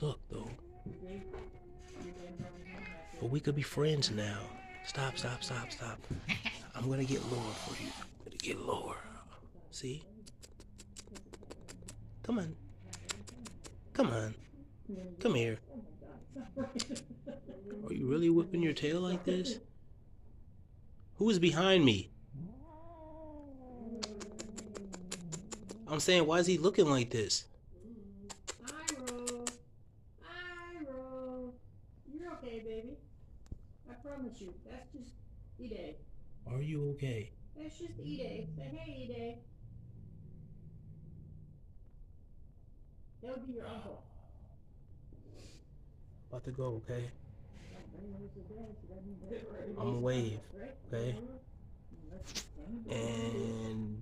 Look, though. But we could be friends now. Stop, stop, stop, stop. I'm gonna get lower for you. I'm gonna get lower. See? Come on. Come on. Come here. Are you really whipping your tail like this? Who is behind me? I'm saying, why is he looking like this? Iro, Iro, you're okay, baby. I promise you. That's just E-Day. Are you okay? That's just E-Day. Say hey, E-Day. That would be your uncle. About to go, okay? I'm gonna wave, okay? And